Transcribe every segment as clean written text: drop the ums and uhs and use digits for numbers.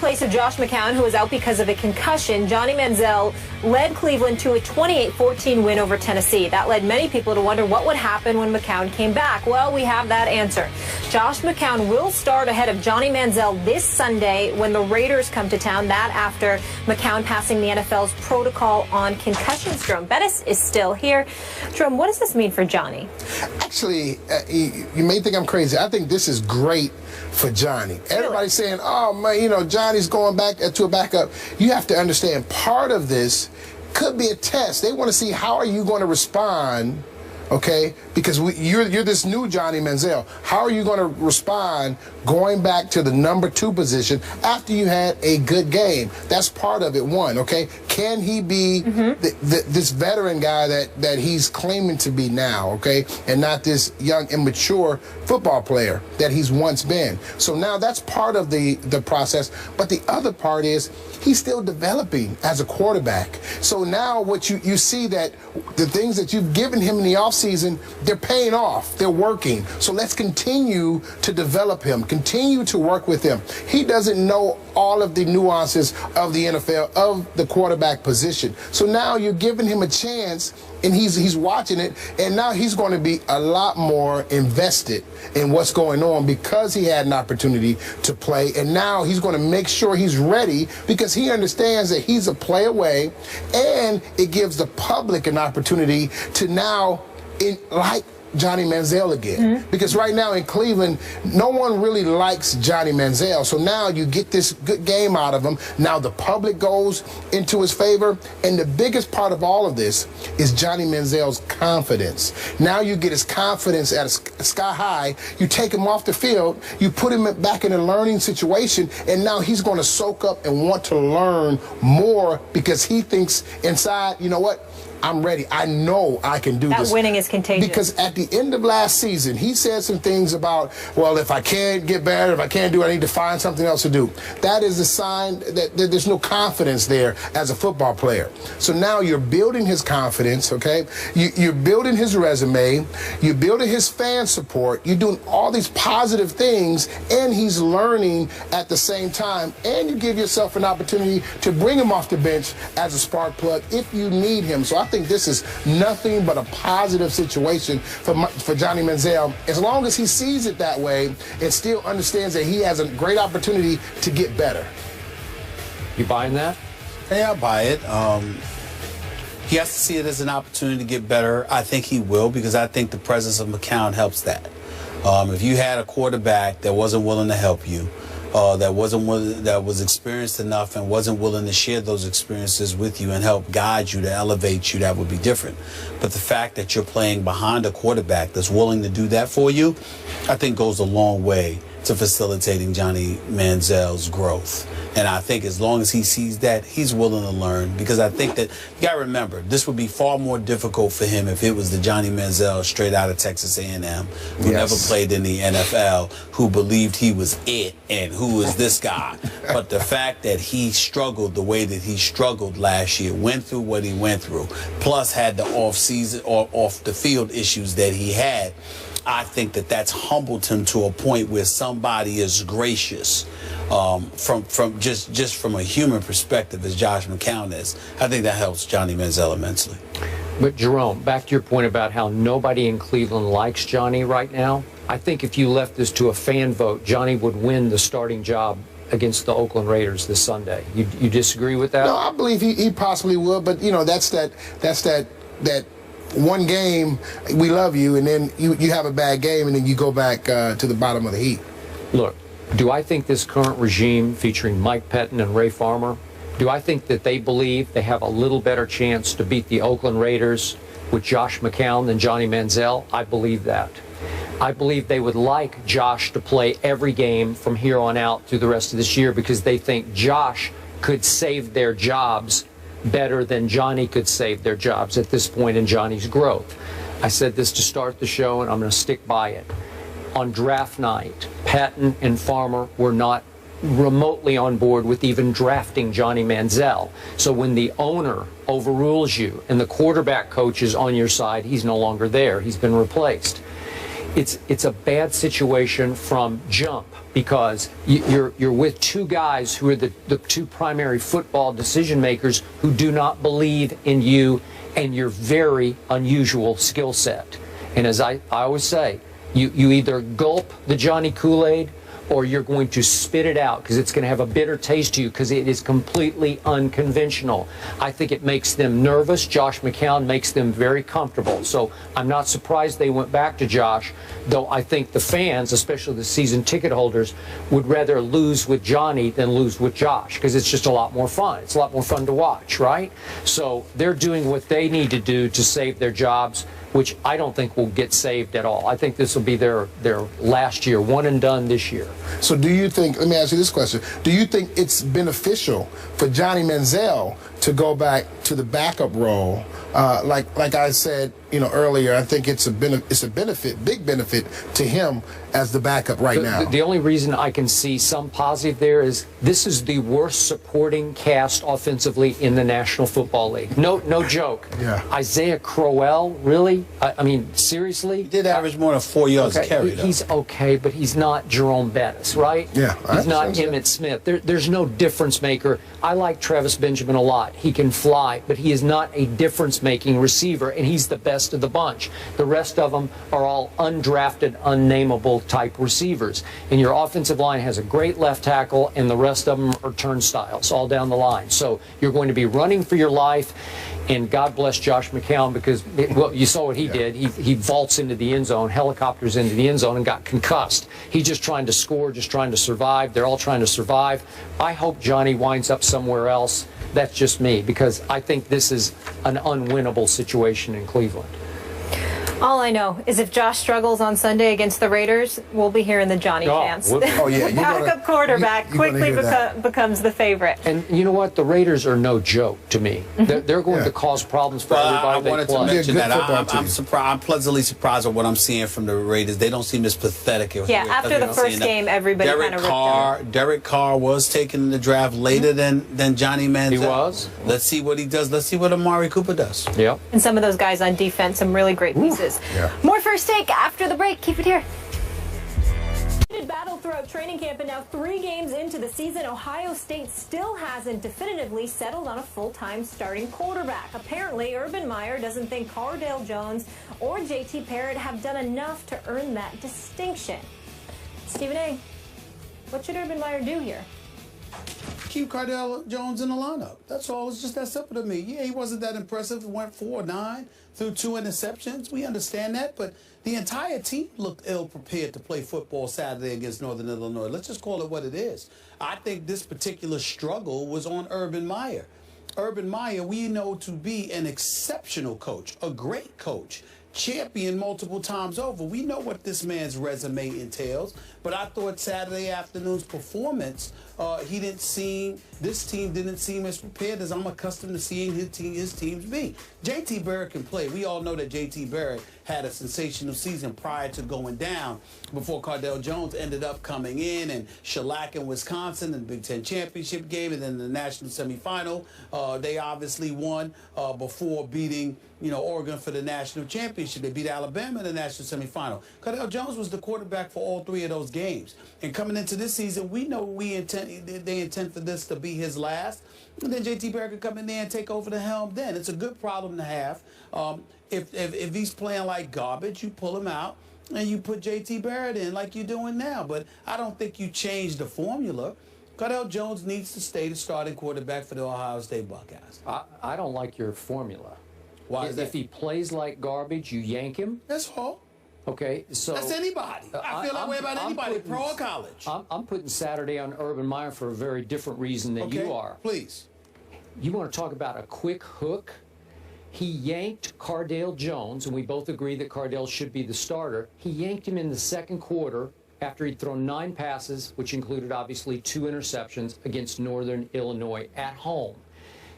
place of Josh McCown, who was out because of a concussion. Johnny Manziel led Cleveland to a 28-14 win over Tennessee. That led many people to wonder what would happen when McCown came back. Well, we have that answer. Josh McCown will start ahead of Johnny Manziel this Sunday when the Raiders come to town. That after McCown passing the NFL's protocol on concussions. Jerome Bettis is still here. Jerome, what does this mean for Johnny? Actually, you may think I'm crazy. I think this is great for Johnny. Everybody's saying, oh, man, you know, Johnny's going back to a backup. You have to understand, part of this could be a test. They want to see how are you going to respond, okay? Because you're this new Johnny Manziel. How are you going to respond going back to the number 2 position after you had a good game? That's part of it, one, okay? Can he be this veteran guy that he's claiming to be now, okay? And not this young, immature football player that he's once been. So now that's part of the process. But the other part is he's still developing as a quarterback. So now what you see that the things that you've given him in the offseason, they're paying off. They're working. So let's continue to develop him, continue to work with him. He doesn't know all of the nuances of the NFL, of the quarterback position. So now you're giving him a chance, and he's watching it, and now he's going to be a lot more invested in what's going on because he had an opportunity to play, and now he's going to make sure he's ready because he understands that he's a play away, and it gives the public an opportunity to now, like Johnny Manziel again. Because right now in Cleveland, no one really likes Johnny Manziel. So now you get this good game out of him. Now the public goes into his favor. And the biggest part of all of this is Johnny Manziel's confidence. Now you get his confidence at a sky high. You take him off the field. You put him back in a learning situation. And now he's going to soak up and want to learn more because he thinks inside, you know what? I'm ready. I know I can do this. That winning is contagious. Because at the end of last season, he said some things about, well, if I can't get better, if I can't do it, I need to find something else to do. That is a sign that there's no confidence there as a football player. So now you're building his confidence, okay? You're building his resume. You're building his fan support. You're doing all these positive things, and he's learning at the same time. And you give yourself an opportunity to bring him off the bench as a spark plug if you need him. So I think this is nothing but a positive situation for Johnny Manziel, as long as he sees it that way and still understands that he has a great opportunity to get better. You buying that? Yeah, I buy it. He has to see it as an opportunity to get better. I think he will, because I think the presence of McCown helps that. If you had a quarterback that wasn't willing to help you, that was experienced enough and wasn't willing to share those experiences with you and help guide you to elevate you, that would be different. But the fact that you're playing behind a quarterback that's willing to do that for you, I think goes a long way to facilitating Johnny Manziel's growth. And I think as long as he sees that, he's willing to learn, because I think that, you got to remember, this would be far more difficult for him if it was the Johnny Manziel straight out of Texas A&M, who never played in the NFL, who believed he was it and who is this guy. But the fact that he struggled the way that he struggled last year, went through what he went through, plus had the off-season or off-the-field issues that he had, I think that that's humbled him to a point where somebody is gracious from just from a human perspective, as Josh McCown is. I think that helps Johnny Manziel immensely. But Jerome, back to your point about how nobody in Cleveland likes Johnny right now, I think if you left this to a fan vote, Johnny would win the starting job against the Oakland Raiders this Sunday. You disagree with that? No, I believe he possibly would, but you know, that's that one game, we love you, and then you have a bad game, and then you go back to the bottom of the heap. Look, do I think this current regime featuring Mike Pettin and Ray Farmer, do I think that they believe they have a little better chance to beat the Oakland Raiders with Josh McCown than Johnny Manziel? I believe that. I believe they would like Josh to play every game from here on out through the rest of this year, because they think Josh could save their jobs better than Johnny could save their jobs at this point in Johnny's growth. I said this to start the show, and I'm going to stick by it. On draft night, Patton and Farmer were not remotely on board with even drafting Johnny Manziel. So when the owner overrules you and the quarterback coach is on your side, he's no longer there. He's been replaced. it's a bad situation from jump, because you're with two guys who are the two primary football decision makers who do not believe in you and your very unusual skill set. And as I always say, you either gulp the Johnny Kool-Aid or you're going to spit it out, because it's going to have a bitter taste to you, because it is completely unconventional. I think it makes them nervous. Josh McCown makes them very comfortable. So I'm not surprised they went back to Josh, though I think the fans, especially the season ticket holders, would rather lose with Johnny than lose with Josh, because it's just a lot more fun. It's a lot more fun to watch, right? So they're doing what they need to do to save their jobs, which I don't think will get saved at all. I think this will be their last year, one and done this year. So do you think, let me ask you this question, do you think it's beneficial for Johnny Manziel to go back to the backup role? Like I said, earlier, I think it's a benefit, big benefit to him as the backup now. The only reason I can see some positive there is this is the worst supporting cast offensively in the National Football League. No joke. Yeah. Isaiah Crowell, really? I mean, seriously? He did average more than 4 yards a carry, though. He's okay, but he's not Jerome Bettis, right? Yeah. He's not Emmitt Smith. There's no difference maker. I like Travis Benjamin a lot. He can fly, but he is not a difference-making receiver, and he's the best of the bunch. The rest of them are all undrafted, unnameable type receivers. And your offensive line has a great left tackle, and the rest of them are turnstiles all down the line. So you're going to be running for your life, and God bless Josh McCown, because you saw what he did. He vaults into the end zone, helicopters into the end zone, and got concussed. He's just trying to score, just trying to survive. They're all trying to survive. I hope Johnny winds up somewhere else. That's just me, because I think this is an unwinnable situation in Cleveland. All I know is if Josh struggles on Sunday against the Raiders, we'll be hearing the Johnny chants. Oh, yeah. The backup quarterback quickly becomes the favorite. And you know what? The Raiders are no joke to me. They're going to cause problems for everybody I they wanted play. to mention that. I'm surprised. I'm pleasantly surprised at what I'm seeing from the Raiders. They don't seem as pathetic. Yeah, after the first game, everybody kind of ripped him. Derek Carr was taken in the draft later than Johnny Manziel. He was. Let's see what he does. Let's see what Amari Cooper does. Yep. And some of those guys on defense, some really great pieces. Yeah. More First Take after the break. Keep it here. Battle throughout training camp, and now 3 games into the season, Ohio State still hasn't definitively settled on a full-time starting quarterback. Apparently, Urban Meyer doesn't think Cardale Jones or JT Barrett have done enough to earn that distinction. Stephen A., what should Urban Meyer do here? Keep Cardale Jones in the lineup. That's all. It's just that simple to me. Yeah, he wasn't that impressive. He went 4-9 through 2 interceptions. We understand that, but the entire team looked ill-prepared to play football Saturday against Northern Illinois. Let's just call it what it is. I think this particular struggle was on Urban Meyer. Urban Meyer, we know to be an exceptional coach, a great coach, champion multiple times over. We know what this man's resume entails, but I thought Saturday afternoon's performance, this team didn't seem as prepared as I'm accustomed to seeing his teams be. JT Barrett can play. We all know that JT Barrett had a sensational season prior to going down before Cardale Jones ended up coming in and shellacking Wisconsin in the Big Ten championship game, and then the national semifinal. They obviously won before beating Oregon for the national championship. They beat Alabama in the national semifinal. Cardale Jones was the quarterback for all 3 of those games. And coming into this season, we know they intend for this to be his last. And then JT Barrett could come in there and take over the helm then. It's a good problem to have. If he's playing like garbage, you pull him out and you put JT Barrett in like you're doing now. But I don't think you change the formula. Cardale Jones needs to stay the starting quarterback for the Ohio State Buckeyes. I don't like your formula. Why is that? If he plays like garbage, you yank him. That's all. Okay, so that's anybody. I feel that way about anybody, pro or college. I'm putting Saturday on Urban Meyer for a very different reason than you are. Please. You want to talk about a quick hook? He yanked Cardale Jones, and we both agree that Cardale should be the starter. He yanked him in the second quarter after he'd thrown 9 passes, which included obviously 2 interceptions against Northern Illinois at home.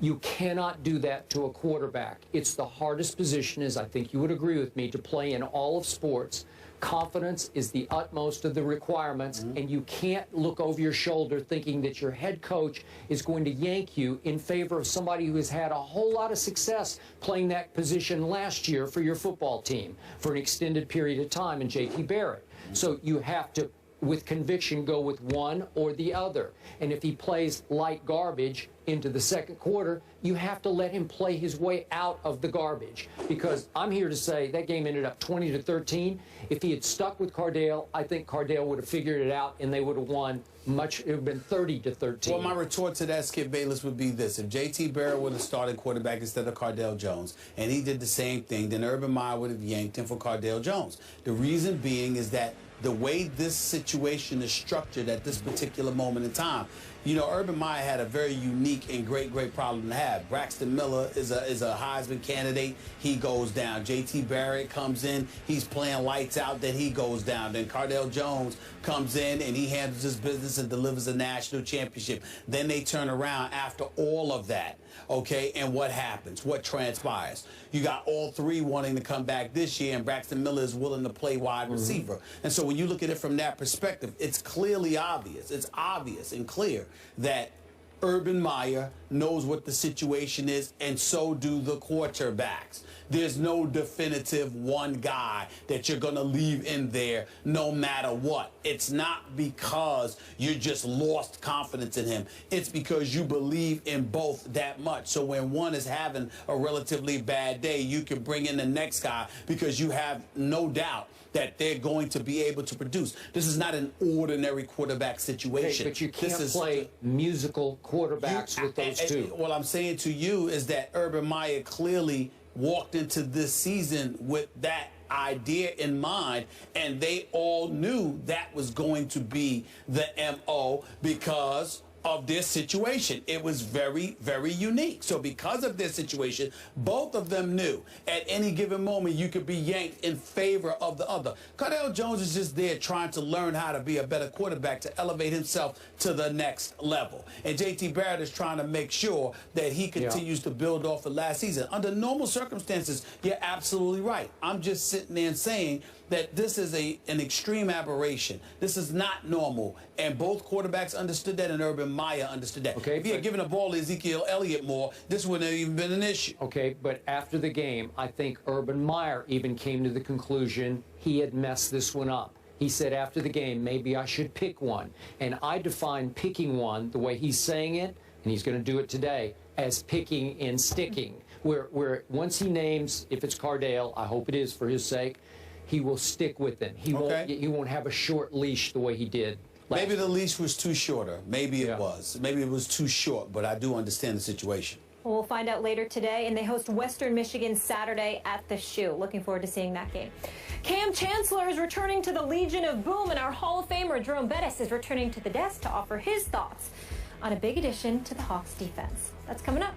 You cannot do that to a quarterback. It's the hardest position, as I think you would agree with me, to play in all of sports, confidence is the utmost of the requirements, and you can't look over your shoulder thinking that your head coach is going to yank you in favor of somebody who has had a whole lot of success playing that position last year for your football team for an extended period of time in J.T. Barrett. So you have to, with conviction, go with one or the other. And if he plays light garbage into the second quarter, you have to let him play his way out of the garbage. Because I'm here to say that game ended up 20-13. If he had stuck with Cardale, I think Cardale would have figured it out and they would have won much. It would have been 30-13. Well, my retort to that, Skip Bayless, would be this. If J.T. Barrett would have started quarterback instead of Cardale Jones, and he did the same thing, then Urban Meyer would have yanked him for Cardale Jones. The reason being is that the way this situation is structured at this particular moment in time, you know, Urban Meyer had a very unique and great problem to have. Braxton Miller is a Heisman candidate. He goes down. J.T. Barrett comes in. He's playing lights out. Then he goes down. Then Cardale Jones comes in and he handles his business and delivers a national championship. Then they turn around after all of that. Okay, and what happens? What transpires? You got all three wanting to come back this year, and Braxton Miller is willing to play wide receiver. And so when you look at it from that perspective, it's clearly obvious. It's obvious and clear that Urban Meyer knows what the situation is, and so do the quarterbacks. There's no definitive one guy that you're going to leave in there no matter what. It's not because you just lost confidence in him. It's because you believe in both that much. So when one is having a relatively bad day, you can bring in the next guy because you have no doubt that they're going to be able to produce. This is not an ordinary quarterback situation. But you can't play musical quarterbacks with those two. What I'm saying to you is that Urban Meyer clearly walked into this season with that idea in mind, and they all knew that was going to be the MO because of their situation. It was very unique. So because of their situation, both of them knew at any given moment you could be yanked in favor of the other. Cardale Jones is just there trying to learn how to be a better quarterback, to elevate himself to the next level. And J.T. Barrett is trying to make sure that he continues to build off the last season. Under normal circumstances, you're absolutely right. I'm just sitting there and saying that this is an extreme aberration. This is not normal. And both quarterbacks understood that, and Urban Meyer understood that. Okay, if he had given the ball to Ezekiel Elliott more, this wouldn't have even been an issue. Okay, but after the game, I think Urban Meyer even came to the conclusion he had messed this one up. He said after the game, maybe I should pick one. And I define picking one, the way he's saying it, and he's going to do it today, as picking and sticking. Where once he names, if it's Cardale, I hope it is for his sake, he will stick with it. He won't have a short leash the way he did. Maybe the leash was too shorter. Maybe it was. Maybe it was too short, but I do understand the situation. Well, we'll find out later today, and they host Western Michigan Saturday at the Shoe. Looking forward to seeing that game. Cam Chancellor is returning to the Legion of Boom, and our Hall of Famer Jerome Bettis is returning to the desk to offer his thoughts on a big addition to the Hawks defense. That's coming up.